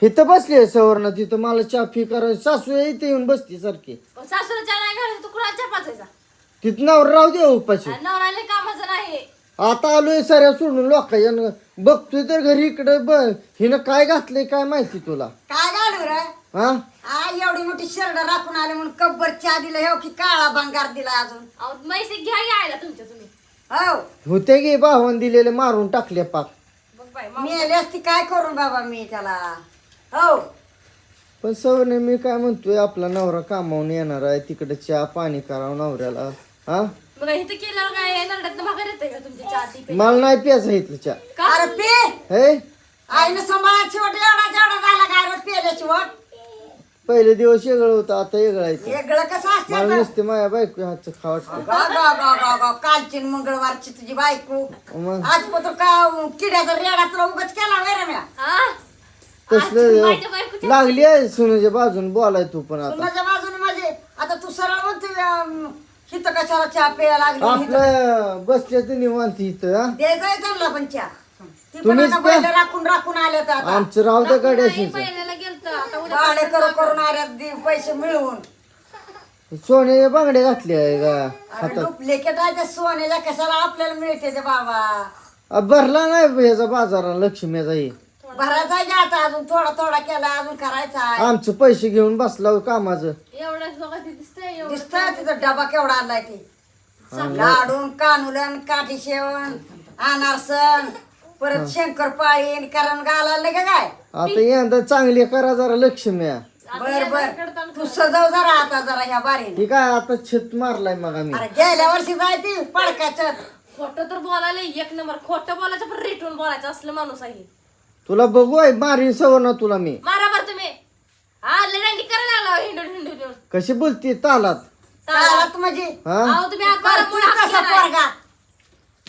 इथं बसली सवर्ण तिथं मला चहा फी करायची सासू इथे येऊन बसती सारखी सासूला चहा नाही घालायचा तू कुणाला चहा पाचायचा तिथं नावर राहू दे उपाशी नवराले कामाचं नाही आता आलोय साऱ्या सोडून लोकांना बघतोय तर घरी इकडे हिनं काय घातलंय काय माहिती तुला काय घालू रे हा एवढी मोठी शर्ट राखून आले म्हणून कब्बर चहा दिला हो की काळा भंगार दिला अजून मैसे घ्या यायला तुमच्या तुम्ही हो होते गे भावन दिलेले मारून टाकले पाक बघ बाई मी आली असती काय करून बाबा मी त्याला हो पण सवने मी काय म्हणतोय आपला नवरा कामावून येणार आहे तिकडे चहा पाणी करावं नवऱ्याला हा बघा इथं केल्यावर काय नरड्यात भाकर येते का तुमच्या चहा ती मला नाही प्यायचं इथलं चहा अरे पे हे आईनं सांभाळा शेवट एवढा जेवढा झाला काय रे पेले शेवट पहिले दिवस वेगळं होतं आता वेगळायचं वेगळं कसं असते मला नुसते माझ्या बायको हातचं खावटतं कालची न मंगळवारची तुझी बायको मग आज पत्र का किड्याचा रेडा तुला उगाच केला वेळ म्या तसलं लागली आहे सुनाच्या बाजून बोलाय तू पण आता माझ्या बाजूने माझे आता तू सरळ म्हणते हिथं कशाला चहा प्यायला लागली आपलं बसल्या तर निवांत इथं हा? द्यायचा त्यांना पण चहा ती पण तुम्हीच आता प्या. बैल राखून राखून आले तर आता आमचं राहू द्या गाड्याशी पहिल्याला गेलत आता उद्या भाडे करून आल्या पैसे मिळवून सोन्याच्या बांगड्या घातल्या आहे का अरे डुप्लिकेट आहे त्या सोन्याच्या कशाला आपल्याला मिळते ते बाबा भरला नाही ह्याचा बाजारा लक्ष्मीचा हे भरायचा आहे का आता अजून थोडा थोडा केला अजून करायचा आहे आमचं पैसे घेऊन बसला कामाचं एवढंच बघा ते दिसतंय एवढं दिसतंय तिथं डबा केवढा आणलाय ते लाडून कानुलन काठी शेवण अनारसन परत शंकरपाळी करण घालायला का काय आता यंदा चांगली करा जरा लक्ष्म्या बर बर तू सजव जरा आता जरा ह्या बारीने ही काय आता छत मारलाय मग आम्ही अरे गेल्या वर्षी जायची पडकाचं खोटं तर बोलायला एक नंबर खोटं बोलायचं पण रिटून बोलायचं असलं माणूस आहे तुला बघू आहे मारी सवर्ण तुला मी मारा बरं तुम्ही हा लढंडी करायला लागला हिंडून हिंडून कशी बोलती तालात तालात म्हणजे हा अहो तुम्ही आता तू कसा पोरगा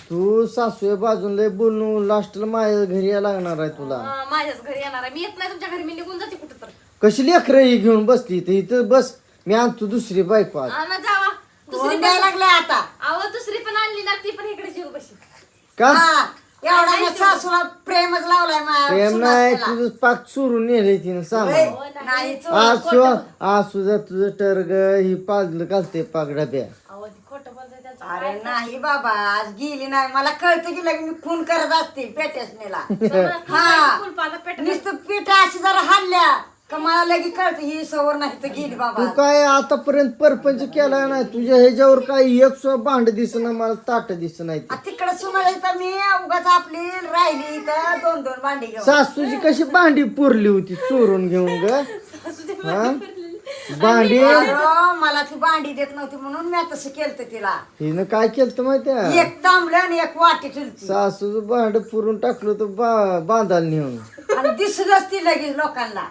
तू सासू बाजून लय बोलून लास्टला माझ्या घरी यायला लागणार आहे तुला माझ्याच घरी येणार आहे मी येत नाही तुमच्या घरी मी निघून जाते कुठं तर कशी लेकरं ही घेऊन बसली इथं इथं बस मी आणतो दुसरी बायको आज ना जावा दुसरी कोण द्यायला लागलाय आता अहो दुसरी पण आणली ना ती पण इकडे जीव बशी का हा एवढा मी सासूला प्रेमच लावलाय प्रेम नाही तुझं पाक चोरून नेलंय तिनं सामान नाही आज सुद्धा तुझं टर्ग ही पाजलं घालते पाक डब्या अहो ती खोटं बोलतोय त्याचं अरे नाही बाबा आज गेली नाही मला कळतं की लगे मी खून करत असते पेटेसनेला हा फुलपाचा पेट नुसतं पीठ अशी जरा हल्ल्या का मला लगे कळतं ही सवर नाही तर गेली बाबा तू काय आतापर्यंत परपंच केला नाही तुझ्या ह्याच्यावर काय एक सो भांड दिसना मला ताट दिसत नाही ते. तिकडे सुनाळी तर मी उगाच आपली राहिली तर दोन दोन भांडी घेऊन सासूची कशी भांडी पुरली होती चोरून घेऊन ग हा भांडी अरे, मला ती भांडी देत नव्हती म्हणून मी तसं केलं तिला हिनं काय केलं माहितीये एक तांबलं आणि एक वाटी ठेवती सासूचं भांड पुरून टाकलं तर बांधायला नेऊन आणि दिसलंच ती लगेच लोकांना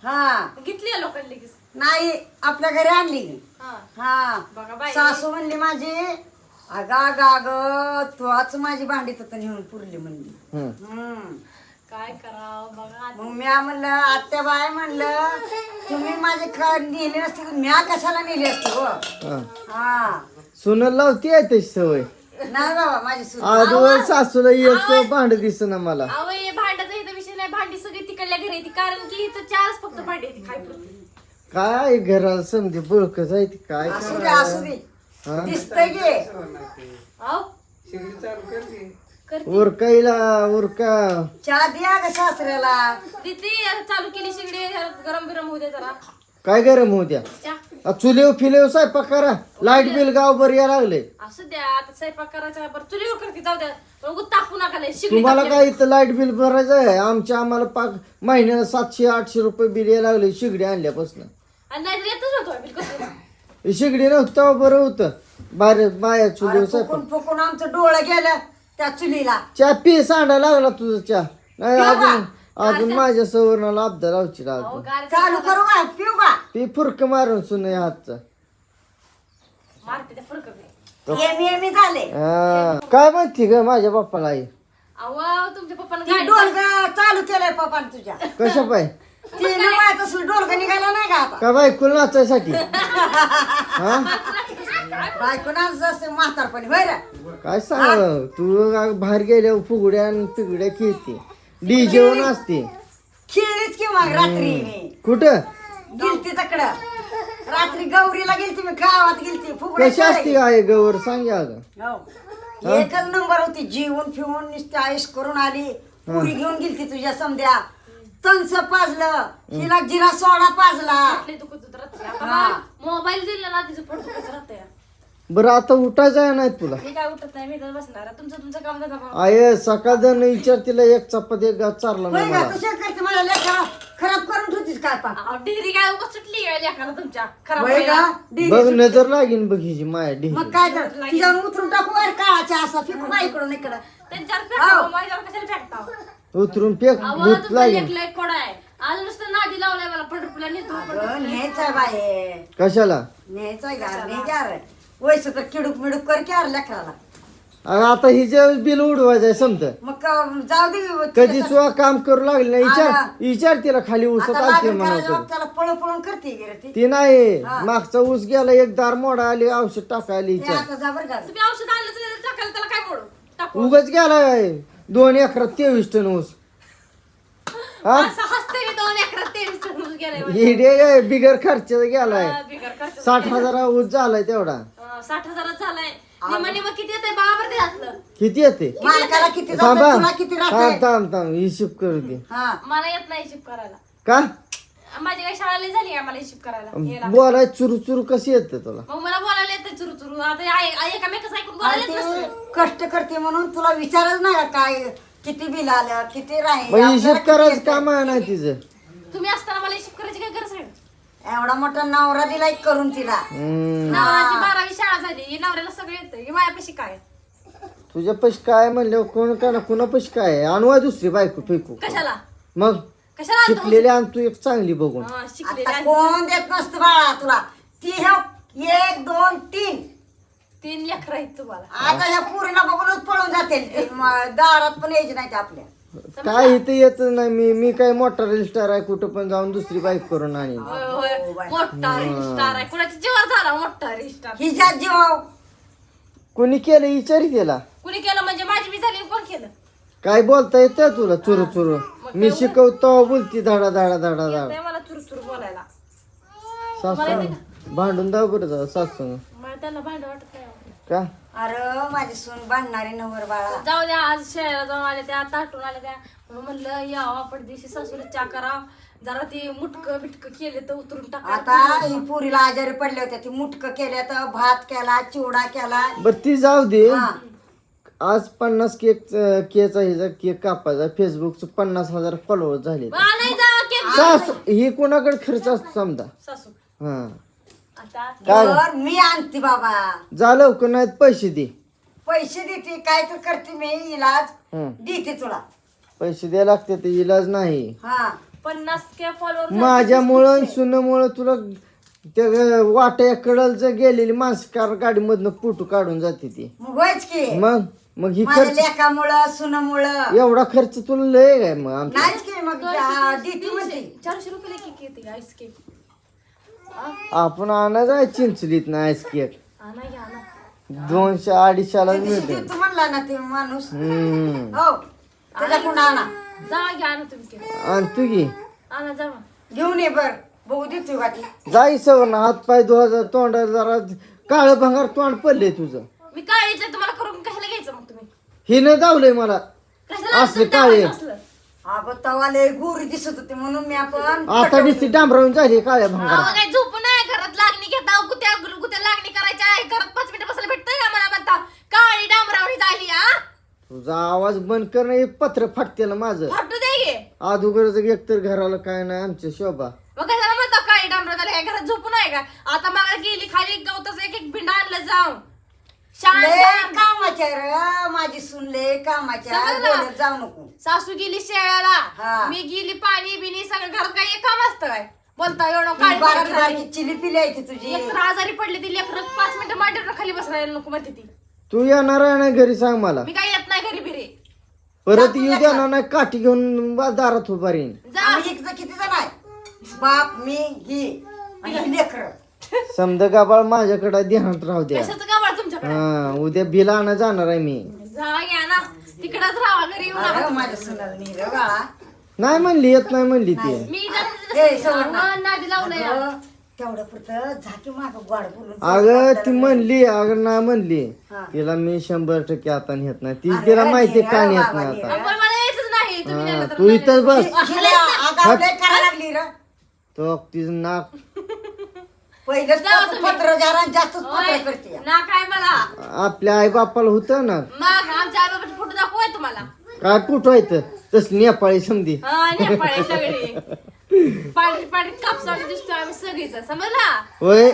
हा घेतली आहे लोकांनी लगेच नाही आपल्या घरी आणली हा हा बघा बाई सासू म्हणली माझी अगं तूच माझी भांडी तर नेऊन पुरली म्हणली हं. काय करावं बघा मग म्या म्हणलं आत्या बाय म्हणलं तुम्ही माझे नेली नसते तर म्या कशाला नेली असते हो हं. हा सुनं लावती आहे तशी सवय नाही बाबा माझी सून आजवर सासूला एक भांड दिसना मला अहो हे भांड्याचा इथं विषय नाही भांडी सगळी तिकडल्या घरी येते कारण की इथं चारच फक्त भांडी येते खाय पुरती. काय घराला समजे बळकच आहे ती काय असू दे असू दे हा? दिसतंय गे अहो उरकाईला उरका चहा द्या ग सासऱ्याला तिथे चालू केली शिगडी गरम बिरम होऊ दे जरा काय गरम होऊ द्या चहा चुलीव फिलेव स्वयंपाक करा लाईट बिल गाव बर या लागले असू द्या आता स्वयंपाक करायचा बरं चुलीवर करते जाऊ द्या पण तापू नका लय शिगडी तुम्हाला तापली. काय इथं लाईट बिल भरायचं आहे आम्हाला पाक महिन्याला 700-800 रुपये बिल यायला लागले शिगडी आणल्यापासून आणि नाही येतच नव्हतं बिल कसं ही शिगडी नव्हतं तेव्हा बरं होतं बाया चुलीव स्वयंपाक फुकून फुकून आमचं डोळं गेलं त्या चुलीला चहा पी सांडा लागला तुझं चहा नाही अजून माझ्या सवर्णाला अब्दा लावची अहो लागतो गार चालू करू का पिऊ का ती फुरक मारून सुन हातचा मारते त्या फरक बी. एमी झाले काय म्हणते ग माझ्या बाप्पाला आई अहो तुमच्या पप्पानं ती गाडी डोलग चालू केलंय पप्पान तुझ्या कशा पाय ती नवाय तसलं डोलग निघाला नाही का आता का बायकुल नाचायसाठी हा बायको नाच असते म्हातारपणी होय रे काय सांग तू बाहेर गेल्या फुगड्या आणि पिगड्या खेळते डीजेवर असते खेळलीच की मग रात्री मी कुठं गेलती तकडं रात्री गौरीला गेलती मी गावात गेलती फुगड्या कशी असते आहे गवर सांगा अगं हो. एकच नंबर होती जीवन फिवून नुसती आयुष करून आली पुरी घेऊन गेलती तुझ्या समध्या तंस पाजलं हिला जिरा सोडा पाजला आपले दुखत होतं रात्री. आता मोबाईल दिला ना तिचं पोट दुखत राहतंय. बरं आता उठायचं आहे नाही तुला मी काय उठत नाही मी तर बसणार तुमचं काम दादा भाऊ. आय सकाळ जण विचार तिला एक चपाती एक घास चारला होय नाही का मला तुझ्या करते मला लेकरा खराब करून ठेवतीस काय पा डिग्री काय उगाच सुटली आहे लेकाला तुमच्या खराब होय का व्हायला. डी- बघ नजर लागेन बघ हिची माया ढेरी. मग काय तर तिच्यावर उतरून टाकू वर काळाच्या असा फिकू का इकडून इकडं त्यांच्यावर फेकताव, माझ्यावर कशाला फेकताव? उतरून फेक अहो, भूत तुमचा लागेन एक लय कोडा आहे आज नुसतं नादी लावलाय मला पंढरपूरला नेतो अगं, न्यायचंय बाये कशाला न्यायचंय गार नाही गार वैस तर किडूक मिडूक कर की अरे लेकराला अगं आता हिचे बिल उडवायचंय समज मग जाऊ दे कधी सुद्धा काम करू लागले नाही विचार आता- विचार तिला खाली उसत आता आलते लागून म्हणा करायला मग त्याला पळून पळून करते गे रे ती ती नाही हा. मागचा ऊस गेला एक दार मोडा आली औषध टाकायला ते विचार आता जा बरं का तुम्ही औषध आणलं तर टाकायला त्याला काय मोडू टाकू उगच गेलाय 2 एकरात 23 टन ऊस हा असं हसते मी 2 एकरात 23 टन ऊस गेलाय माझा. हिडे बिगर खर्चाचा गेलाय बिगर खर्च 60,000 ऊस झालाय तेवढा 60,000 झालाय निम्मा किती येतंय बाबर ते घातलं किती येते मालकाला किती जातं थांबा तुला किती थांब राहते थांब थांब हिशोब करू दे हा मला येत नाही हिशोब करायला का माझी काही शाळा लई झाली आहे मला हिशोब करायला याला. बोलाय चुरू चुरू कशी येते तुला मग मला बोलायला येतं चुरू चुरू आता एकामेकाच ऐकून अरे बोलायला येत ते नसतं. कष्ट करते म्हणून तुला विचारच नाही का काय किती बिल आलं किती राहील मग हिशोब आपल्याला किती करायचं येतं? काम आहे नाही तिचं तुम्ही असताना मला हिशोब करायची काय गरज आहे एवढा मोठा नवरा दिलाय करून तिला हम्म. नवऱ्याची 12वी शाळा झाली हे नवऱ्याला सगळं येतं हे माझ्यापाशी काय तुझ्या पैसे काय म्हणले कोण का ना कुणा पैसे काय आहे? आणू आहे दुसरी बायको फेकू कशाला मग कशाला आणतो? शिकलेली आण तू एक चांगली बघून हा, शिकलेली आता आहे. कोण देत नसतं बाळा तुला ती ह्या 1 2 3 3 लेकरं आहेत तुम्हाला आता ह्या पुरीला बघूनच पळून जाते ते दारात पण यायची नाही ते आपल्या काय इथे येत नाही मी काय मोठा रजिस्टर आहे कुठं पण जाऊन दुसरी बाईक करून आणीन होय, होय. मोठा रिस्टार आहे कुणाच्या जीवावर झाला मोठा रिस्टार हिच्या जीवाव कोणी केलं विचारी केला कुणी केलं म्हणजे माझी बी झाली आणि कोण केलं काय बोलता येतं तुला चुरू चुरू मी शिकवतो बोलती धाडा धाडा धाडा धाडा येतंय मला चुरू चुरू बोलायला सासू भांडून दाव बरं जा सासू मला त्यांना भांड वाटत नाही का अरे माझी सून बांधणारी नवर बाळा जाऊ द्या आज शेळ्याला जाऊन आले त्या ताटून आले त्या म्हणून म्हणलं यावं आपण दिवशी सासूला चा करावं जरा ती मुटकं बिटकं केले तर उतरून टाका आता ही पुरीला आजारी पडल्या होत्या ती मुटक केल्या तर भात केला चिवडा केला बर ती जाऊ दे हा. आज 50 केचा हिचा केक कापायचा फेसबुकचं 50,000 फॉलोअर झाले नाही जावा केक सासू ही कोणाकडे खर्च असतो समजा सासू हा आता काय तर मी आणते बाबा झालं का नाही पैसे दे पैसे देते काय तर करते मी इलाज हं. देते तुला पैसे द्यायला लागते ते इलाज नाही हा 50K फॉलोअर माझ्यामुळं सुनामुळं तुला त्या वाट्या कडलचं गेलेली मानसकार गाडीमधनं फोटो काढून जाते ती मग होयच की मग ही माझ्या खर्च लेकामुळं सुनामुळं एवढा खर्च तुला लय काय मग आमच्या नाहीच की मग देते म्हणते 400 रुपये केक येते आईस केक आपण आणायचं आहे चिंचलीत ना आईस केक आणा घ्या आणा 200-250 ते दिवशी मिळते देतो म्हणला ना ते माणूस हम्म हो त्याच्याकडून आणा जावा घ्या आणा तुम्ही केक आणि तू घे आणा जावा घेऊन ये बर बघू देतो का ती जाई सवर ना हात पाय धुवायचा तोंडाला जरा काळ भंगार तोंड पडले तुझं मी काळीच आहे तुम्हाला करून कशाला घ्यायचं मग तुम्ही हिनं दावलंय मला कशाला असले तुमच्या काळे. आवडीचं असलं? अगं तवा लय गोरी दिसत होती म्हणून मी आपण आता दिसती डांबरावून झाली काळ्या भंगार अहो, काय झोपू नाही घरात लागणी घेता गुत्या गुत्या लागणी करायची आहे घरात 5 मिनिटं बसायला भेटतंय का मला म्हणता काळी डांबरावणी झाली हा तुझा आवाज बंद करणं एक पत्र फाटतेला माझं फाटू दे गे अगोदरच एकतर घराला काय नाही आमच्या शोभा मग कशाला म्हणता काळी डांबरा झाली काय घरात झोपू नाही का आता मला गेली खाली गवताचं एक भिंड आणलं जाऊन लय शांत कामाच्या र माझी सून लय कामाच्या समजलं? बोलत जाऊ नको सासू गेली शेळ्याला हा. मी गेली पाणी बिनी सगळं घरात काही एक काम असतं काय बोलता एवढं ती काळी बारकी पगार झाली. बारकी चिली पिली आहे ती तुझी लेकरं आजारी पडली ती लेकरं 5 मिनिटं मांडीवर खाली बसरायला नको म्हणते ती तू येणार आहे ना घरी सांग मला मी काही येत नाही घरी बिरी परत येऊ देणार नाही काठी घेऊन दारात उभा राहीन जा आम्ही इकडं किती जण आहे बाप मी ही आणि ही लेकरं समजा गाबाळ माझ्याकडे ध्यानात राहू द्या कशाचं गावाळ तुमच्याकडे हा उद्या बिल आणा जाणार आहे मी जावा घ्या ना तिकडच राहा घरी येऊ नका अरे माझ्या सुनाला नीर बाळा नाही म्हणली येत नाही म्हणली ती मी हे सवर्ण. नादी लावलंय अगं, तेवढं पुरतं झाकी माग गोड बोलून अगं ती म्हणली अगं ना म्हणली हा. तिला मी 100% आता नेत नाही ती अरे, तिला माहिती नेलं का नेत बाबा, नाही आता पण मला यायचंच नाही तुम्ही हा, नेलं तर तू इथंच बस हिला आगाऊ लय करायला लागली र तो तिचं नाक पहिलंच जाऊ तुम्ही. पत्र जरा जास्तच पत्र होय. करते ना काय मला आपल्या आई बापाला होतं ना मग आमच्या आई बाबाचे फोटो दाखवाय तुम्हाला काय कुठं येतं तसली नेपाळी समधी नेपाळी सगळी पाडीत पाडीत कापसावली दिसतोय आम्ही सगळीच समजला होय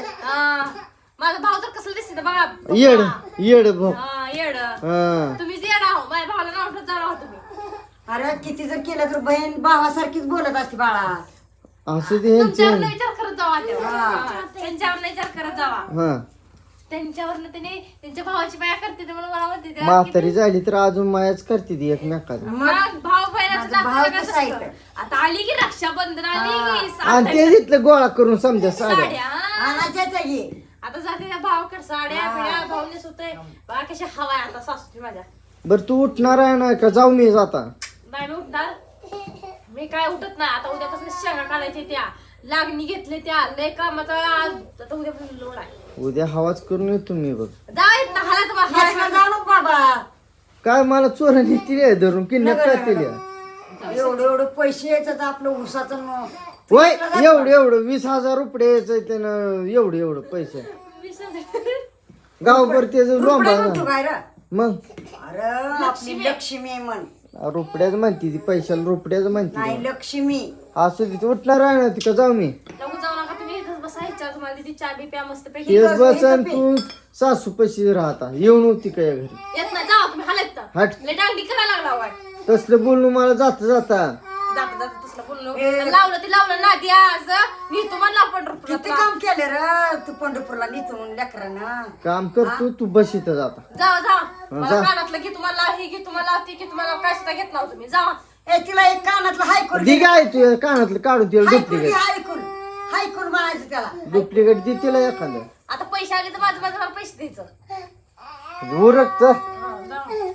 माझा भाऊ तर कसं दिसते बघा येड येड भाऊ येड हा तुम्हीच येड आहो माझ्या भावाला नाव ठेवत जाणार आहो तुम्ही अरे किती जर केलं तर बहीण भावासारखीच बोलत असते बाळा असं ते ह्यांचे तुमच्यावर विचार करत जावा त्यांच्यावर विचार करत जावा हा त्यांच्यावरनं त्याने त्यांच्या भावाची माया करते ते म्हणून मला म्हणते ते, म्हातारी झाली तर अजून मायाच करते ती एकमेकाला मग भाऊ बहिणाचं माझा भाव नातं कसा आहे वेगळंच असतं. आता आली की रक्षाबंधन आली की आणि ते तिथलं गोळा करून समजा साड्या साड्या हा. आणायच्या घे आता जाते त्या भावाकडे साड्या पिढ्या भाऊने सुतय बघा कशी हवा आहे आता सासूची माझ्या बर तू उठणार आहे ना का जाऊ मी जाता नाही मी उठणार मी काय उठत नाही आता उद्यापासून शेंगा काढायच्या त्या लागणी घेतले त्या लय कामाचा आज आता उद्यापासून लोड आहे उद्या हवाच करून येतो मी बघ जा येत ना हाला घेतलं तुम्हाला जाऊ नको बाबा काय मला चोरांनी तिले धरून किडनॅप करतील एवढं एवढं पैसे यायचं आपलं उसाचं होय एवढं 20,000 रुपये यायचं त्यानं एवढं पैसे गावभर त्याचं लोंबा म्हणतो काय रे मग अरे आपली लक्ष्मी आहे म्हण रुपड्याच म्हणते ती पैशाला रुपड्याच म्हणते नाही लक्ष्मी असं तिथे उठणार आहे ना तिथं जाऊ मी नको जाऊ नका तुम्ही इथंच बसा ह्याच्यावर तुम्हाला ती चहा बी प्या मस्त पैकी येत बसन तू सासू पैसे राहता येऊन होती काय घरी येत नाही जावा तुम्ही हालत हट लय डांगडी करायला लागला वाट तसलं बोलणं मला जाता जाता जाता तसलं बोललो लावलं ते लावलं ना ती आज नेतो म्हणलं आपण किती काम केले रे तू पंढरपूरला नेतो म्हणून लेकरांना काम करतो तू बस इथं जाता जावा जावा मला जा. कानातलं की तुम्हाला हे की तुम्हाला ते की तुम्हाला काय सुद्धा घेत नव्हतं तुम्ही जावा ए तिला एक कानातलं हायकून दी काय तू कानातलं काढून तिला डुप्लिकेट हायकून हायकून म्हणायचं त्याला डुप्लिकेट दे तिला एखादं आता पैसे आले तर माझं मला पैसे द्यायचं उरकत हा, जावा.